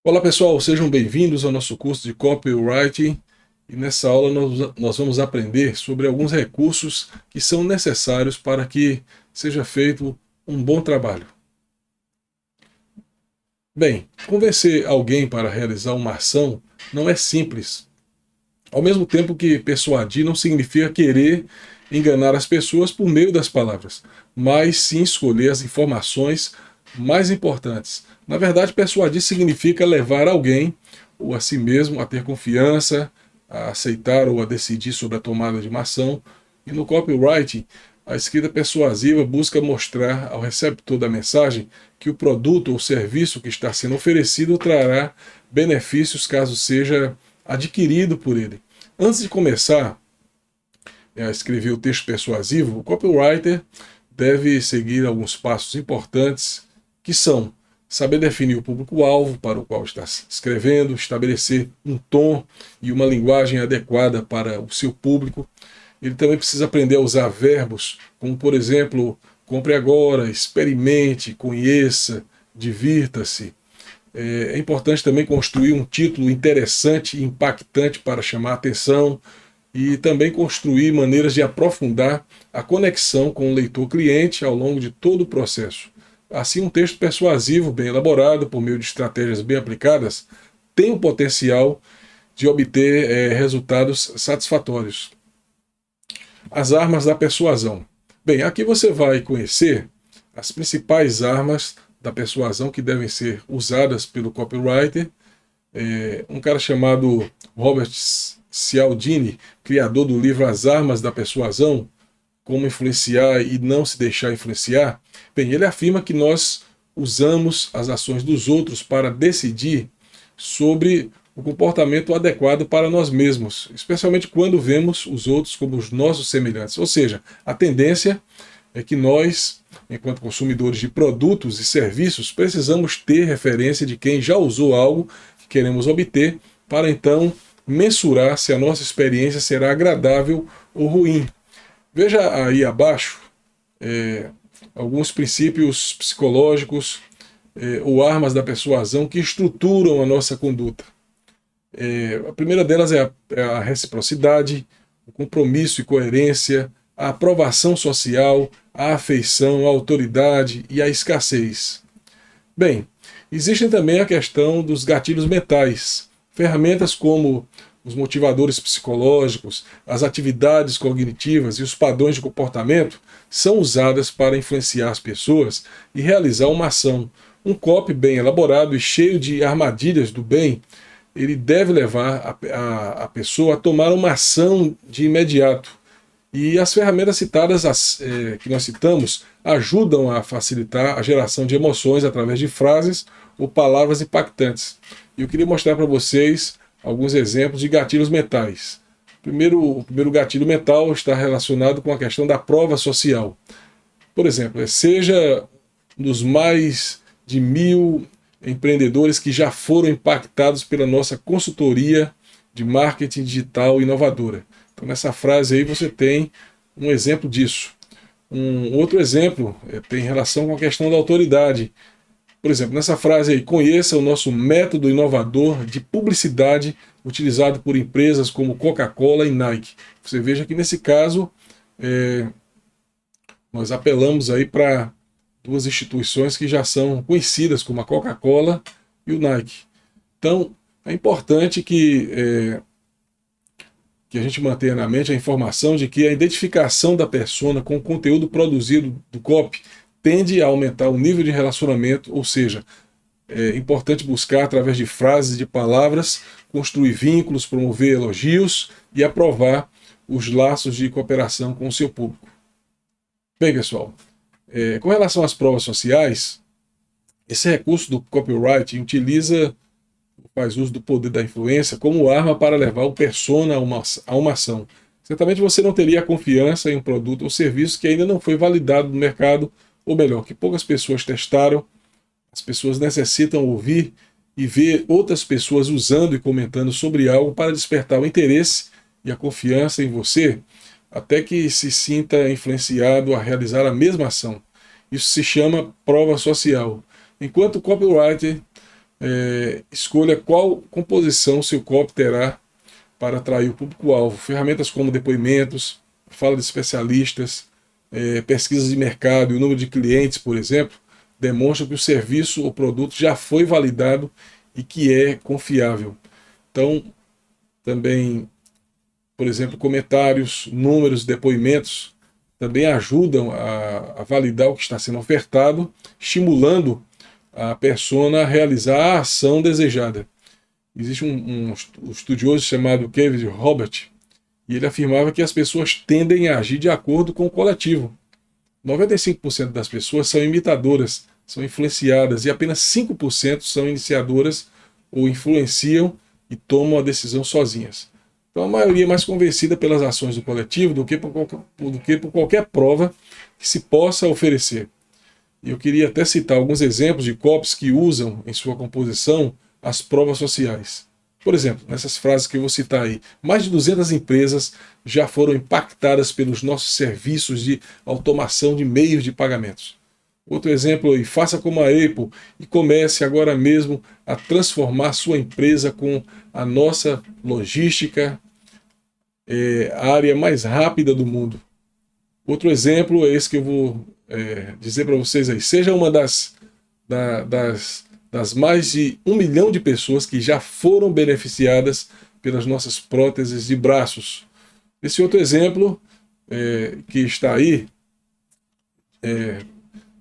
Olá pessoal, sejam bem-vindos ao nosso curso de Copywriting e nessa aula nós vamos aprender sobre alguns recursos que são necessários para que seja feito um bom trabalho. Bem, convencer alguém para realizar uma ação não é simples. Ao mesmo tempo que persuadir não significa querer enganar as pessoas por meio das palavras, mas sim escolher as informações mais importantes. Na verdade, persuadir significa levar alguém ou a si mesmo a ter confiança, a aceitar ou a decidir sobre a tomada de uma ação. E no copywriting, a escrita persuasiva busca mostrar ao receptor da mensagem que o produto ou serviço que está sendo oferecido trará benefícios caso seja adquirido por ele. Antes de começar a escrever o texto persuasivo, o copywriter deve seguir alguns passos importantes, que são saber definir o público-alvo para o qual está escrevendo, estabelecer um tom e uma linguagem adequada para o seu público. Ele também precisa aprender a usar verbos, como por exemplo, compre agora, experimente, conheça, divirta-se. É importante também construir um título interessante e impactante para chamar a atenção e também construir maneiras de aprofundar a conexão com o leitor-cliente ao longo de todo o processo. Assim, um texto persuasivo, bem elaborado, por meio de estratégias bem aplicadas, tem o potencial de obter resultados satisfatórios. As armas da persuasão. Bem, aqui você vai conhecer as principais armas da persuasão que devem ser usadas pelo copywriter. Um cara chamado Robert Cialdini, criador do livro As Armas da Persuasão, Como Influenciar e Não Se Deixar Influenciar, bem, ele afirma que nós usamos as ações dos outros para decidir sobre o comportamento adequado para nós mesmos, especialmente quando vemos os outros como os nossos semelhantes. Ou seja, a tendência é que nós, enquanto consumidores de produtos e serviços, precisamos ter referência de quem já usou algo que queremos obter, para então mensurar se a nossa experiência será agradável ou ruim. Veja aí abaixo alguns princípios psicológicos ou armas da persuasão que estruturam a nossa conduta. A primeira delas é a reciprocidade, o compromisso e coerência, a aprovação social, a afeição, a autoridade e a escassez. Bem, existem também a questão dos gatilhos mentais, ferramentas como os motivadores psicológicos, as atividades cognitivas e os padrões de comportamento são usadas para influenciar as pessoas e realizar uma ação. Um copy bem elaborado e cheio de armadilhas do bem, ele deve levar a pessoa a tomar uma ação de imediato. E as ferramentas citadas, que nós citamos, ajudam a facilitar a geração de emoções através de frases ou palavras impactantes. E eu queria mostrar para vocês alguns exemplos de gatilhos mentais. O primeiro gatilho mental está relacionado com a questão da prova social. Por exemplo, seja dos mais de 1.000 empreendedores que já foram impactados pela nossa consultoria de marketing digital inovadora. Então, nessa frase aí você tem um exemplo disso. Um outro exemplo tem relação com a questão da autoridade. Por exemplo, nessa frase aí, conheça o nosso método inovador de publicidade utilizado por empresas como Coca-Cola e Nike. Você veja que nesse caso nós apelamos aí para duas instituições que já são conhecidas como a Coca-Cola e o Nike. Então, é importante que a gente mantenha na mente a informação de que a identificação da persona com o conteúdo produzido do copy tende a aumentar o nível de relacionamento, ou seja, é importante buscar, através de frases e de palavras, construir vínculos, promover elogios e aprovar os laços de cooperação com o seu público. Bem, pessoal, com relação às provas sociais, esse recurso do copywriting faz uso do poder da influência como arma para levar o persona a uma ação. Certamente você não teria confiança em um produto ou serviço que ainda não foi validado no mercado, ou melhor, que poucas pessoas testaram. As pessoas necessitam ouvir e ver outras pessoas usando e comentando sobre algo para despertar o interesse e a confiança em você, até que se sinta influenciado a realizar a mesma ação. Isso se chama prova social. Enquanto o copywriter escolha qual composição seu copy terá para atrair o público-alvo. Ferramentas como depoimentos, fala de especialistas, pesquisas de mercado e o número de clientes, por exemplo, demonstram que o serviço ou produto já foi validado e que é confiável. Então, também, por exemplo, comentários, números, depoimentos também ajudam a validar o que está sendo ofertado, estimulando a persona a realizar a ação desejada. Existe um estudioso chamado Kevin Robert, e ele afirmava que as pessoas tendem a agir de acordo com o coletivo. 95% das pessoas são imitadoras, são influenciadas, e apenas 5% são iniciadoras ou influenciam e tomam a decisão sozinhas. Então a maioria é mais convencida pelas ações do coletivo do que por qualquer prova que se possa oferecer. E eu queria até citar alguns exemplos de copies que usam em sua composição as provas sociais. Por exemplo, nessas frases que eu vou citar aí, mais de 200 empresas já foram impactadas pelos nossos serviços de automação de meios de pagamentos. Outro exemplo aí, faça como a Apple e comece agora mesmo a transformar sua empresa com a nossa logística, a área mais rápida do mundo. Outro exemplo é esse que eu vou dizer para vocês aí. Seja uma das mais de 1 milhão de pessoas que já foram beneficiadas pelas nossas próteses de braços. Esse outro exemplo que está aí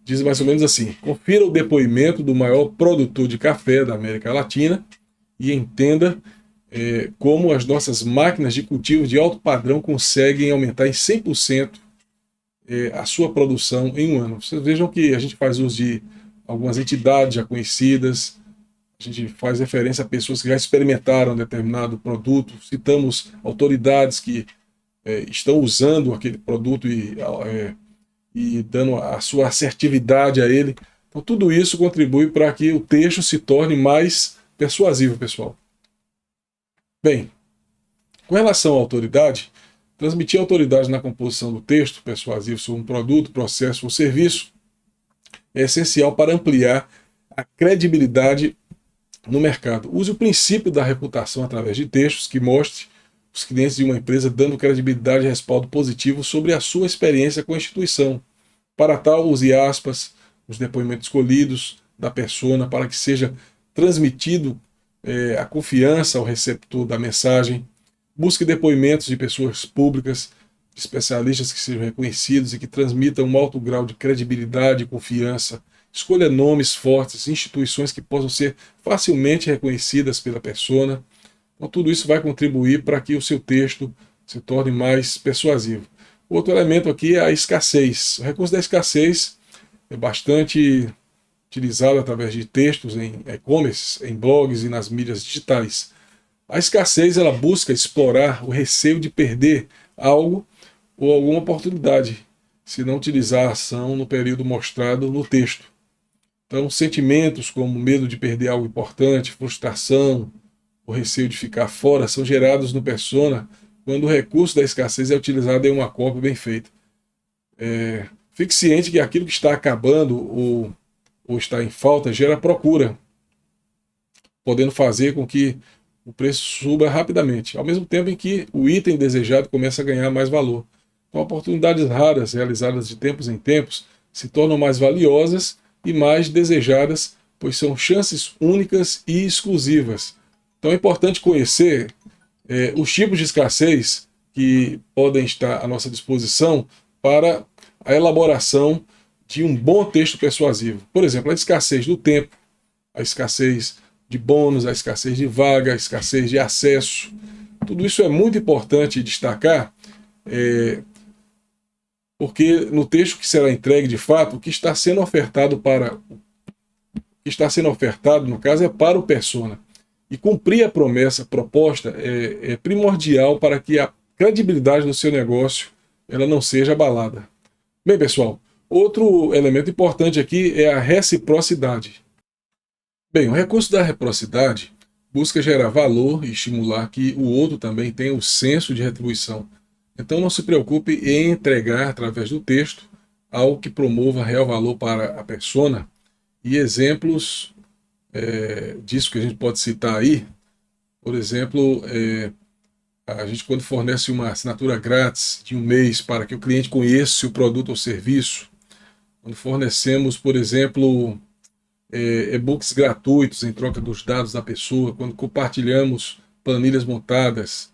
diz mais ou menos assim: confira o depoimento do maior produtor de café da América Latina e entenda como as nossas máquinas de cultivo de alto padrão conseguem aumentar em 100% a sua produção em um ano. Vocês vejam que a gente faz uso de algumas entidades já conhecidas, a gente faz referência a pessoas que já experimentaram determinado produto, citamos autoridades que estão usando aquele produto e dando a sua assertividade a ele. Então tudo isso contribui para que o texto se torne mais persuasivo, pessoal. Bem, com relação à autoridade, transmitir autoridade na composição do texto persuasivo sobre um produto, processo ou serviço é essencial para ampliar a credibilidade no mercado. Use o princípio da reputação através de textos que mostre os clientes de uma empresa dando credibilidade e respaldo positivo sobre a sua experiência com a instituição. Para tal, use aspas, os depoimentos escolhidos da persona para que seja transmitido a confiança ao receptor da mensagem. Busque depoimentos de pessoas públicas, de especialistas que sejam reconhecidos e que transmitam um alto grau de credibilidade e confiança. Escolha nomes fortes, instituições que possam ser facilmente reconhecidas pela persona. Então, tudo isso vai contribuir para que o seu texto se torne mais persuasivo. Outro elemento aqui é a escassez. O recurso da escassez é bastante utilizado através de textos em e-commerce, em blogs e nas mídias digitais. A escassez ela busca explorar o receio de perder algo ou alguma oportunidade, se não utilizar a ação no período mostrado no texto. Então, sentimentos como medo de perder algo importante, frustração, o receio de ficar fora são gerados no persona quando o recurso da escassez é utilizado em uma cópia bem feita. Fique ciente que aquilo que está acabando ou está em falta gera procura, podendo fazer com que o preço suba rapidamente, ao mesmo tempo em que o item desejado começa a ganhar mais valor. Então, oportunidades raras, realizadas de tempos em tempos, se tornam mais valiosas e mais desejadas, pois são chances únicas e exclusivas. Então é importante conhecer os tipos de escassez que podem estar à nossa disposição para a elaboração de um bom texto persuasivo. Por exemplo, a escassez do tempo, a escassez de bônus, a escassez de vaga, a escassez de acesso. Tudo isso é muito importante destacar, porque no texto que será entregue de fato, o que está sendo ofertado no caso é para o persona. E cumprir a promessa proposta é primordial para que a credibilidade do seu negócio ela não seja abalada. Bem, pessoal, outro elemento importante aqui é a reciprocidade. Bem, o recurso da reciprocidade busca gerar valor e estimular que o outro também tenha o senso de retribuição. Então não se preocupe em entregar, através do texto, algo que promova real valor para a persona, e exemplos disso que a gente pode citar aí, por exemplo, a gente quando fornece uma assinatura grátis de um mês para que o cliente conheça o produto ou serviço, quando fornecemos, por exemplo, e-books gratuitos em troca dos dados da pessoa, quando compartilhamos planilhas montadas,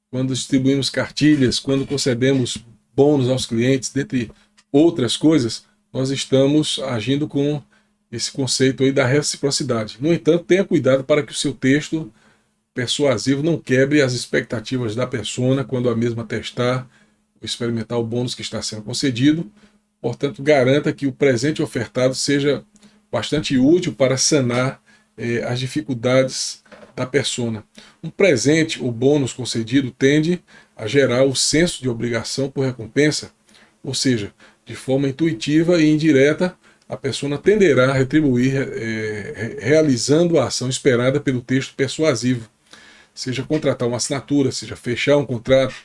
quando distribuímos cartilhas, quando concedemos bônus aos clientes, dentre outras coisas, nós estamos agindo com esse conceito aí da reciprocidade. No entanto, tenha cuidado para que o seu texto persuasivo não quebre as expectativas da persona quando a mesma testar ou experimentar o bônus que está sendo concedido. Portanto, garanta que o presente ofertado seja bastante útil para sanar as dificuldades da persona. Um presente ou bônus concedido tende a gerar o senso de obrigação por recompensa, ou seja, de forma intuitiva e indireta, a persona tenderá a retribuir realizando a ação esperada pelo texto persuasivo, seja contratar uma assinatura, seja fechar um contrato,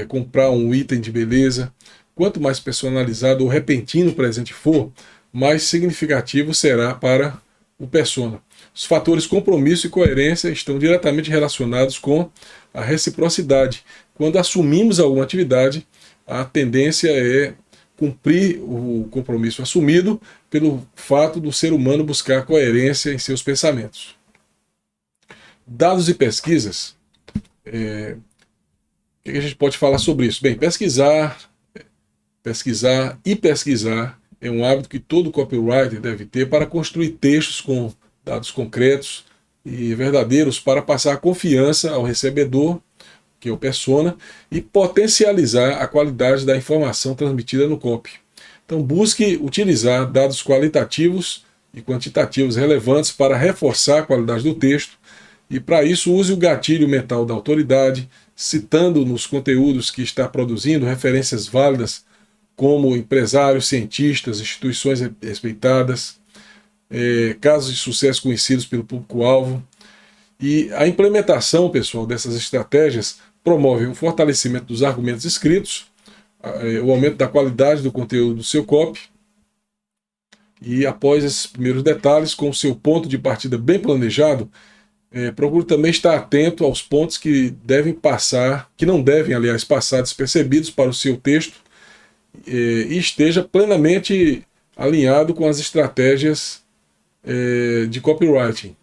comprar um item de beleza. Quanto mais personalizado ou repentino o presente for, mais significativo será para o persona. Os fatores compromisso e coerência estão diretamente relacionados com a reciprocidade. Quando assumimos alguma atividade, a tendência é cumprir o compromisso assumido pelo fato do ser humano buscar coerência em seus pensamentos. Dados e pesquisas. O que a gente pode falar sobre isso? Bem, pesquisar é um hábito que todo copywriter deve ter para construir textos com dados concretos e verdadeiros para passar a confiança ao recebedor, que é o persona, e potencializar a qualidade da informação transmitida no copy. Então busque utilizar dados qualitativos e quantitativos relevantes para reforçar a qualidade do texto, e para isso use o gatilho mental da autoridade, citando nos conteúdos que está produzindo referências válidas como empresários, cientistas, instituições respeitadas, casos de sucesso conhecidos pelo público-alvo. E a implementação, pessoal, dessas estratégias promove o fortalecimento dos argumentos escritos, o aumento da qualidade do conteúdo do seu copy. E após esses primeiros detalhes, com o seu ponto de partida bem planejado, procure também estar atento aos pontos que não devem, aliás, passar despercebidos para o seu texto, e esteja plenamente alinhado com as estratégias de copywriting.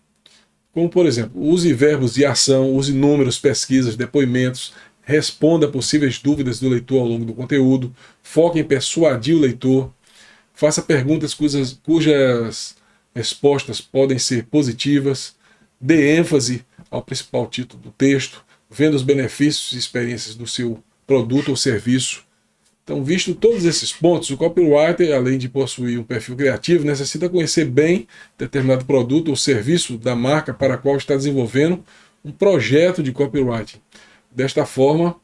Como, por exemplo, use verbos de ação, use números, pesquisas, depoimentos, responda a possíveis dúvidas do leitor ao longo do conteúdo, foque em persuadir o leitor, faça perguntas cujas respostas podem ser positivas, dê ênfase ao principal título do texto, venda os benefícios e experiências do seu produto ou serviço. Então, visto todos esses pontos, o copywriter, além de possuir um perfil criativo, necessita conhecer bem determinado produto ou serviço da marca para a qual está desenvolvendo um projeto de copywriting. Desta forma,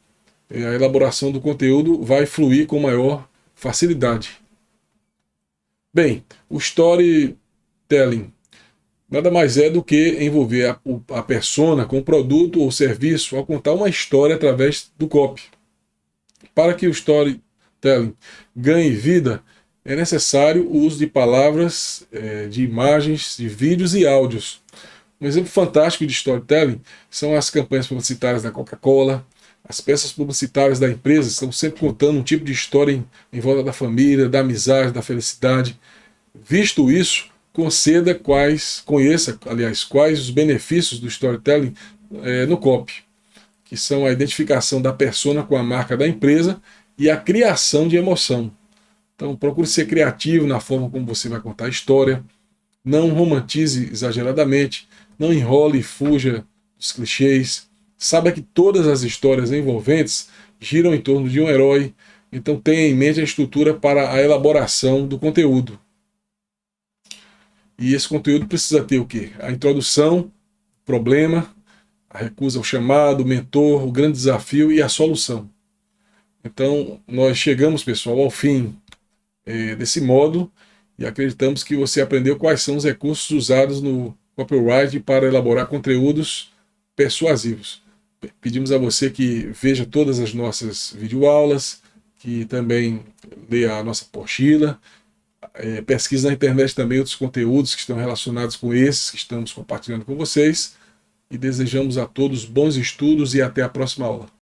a elaboração do conteúdo vai fluir com maior facilidade. Bem, o storytelling nada mais é do que envolver a persona com o produto ou serviço ao contar uma história através do copy. Para que o storytelling ganhe vida, é necessário o uso de palavras, de imagens, de vídeos e áudios. Um exemplo fantástico de storytelling são as campanhas publicitárias da Coca-Cola. As peças publicitárias da empresa estão sempre contando um tipo de história em volta da família, da amizade, da felicidade. Visto isso, conheça quais os benefícios do storytelling no copy, que são a identificação da persona com a marca da empresa e a criação de emoção. Então, procure ser criativo na forma como você vai contar a história, não romantize exageradamente, não enrole e fuja dos clichês. Saiba que todas as histórias envolventes giram em torno de um herói, então tenha em mente a estrutura para a elaboração do conteúdo. E esse conteúdo precisa ter o quê? A introdução, o problema, a recusa ao chamado, o mentor, o grande desafio e a solução. Então, nós chegamos, pessoal, ao fim desse módulo e acreditamos que você aprendeu quais são os recursos usados no copywriting para elaborar conteúdos persuasivos. Pedimos a você que veja todas as nossas videoaulas, que também leia a nossa apostila, pesquise na internet também outros conteúdos que estão relacionados com esses que estamos compartilhando com vocês. E desejamos a todos bons estudos e até a próxima aula.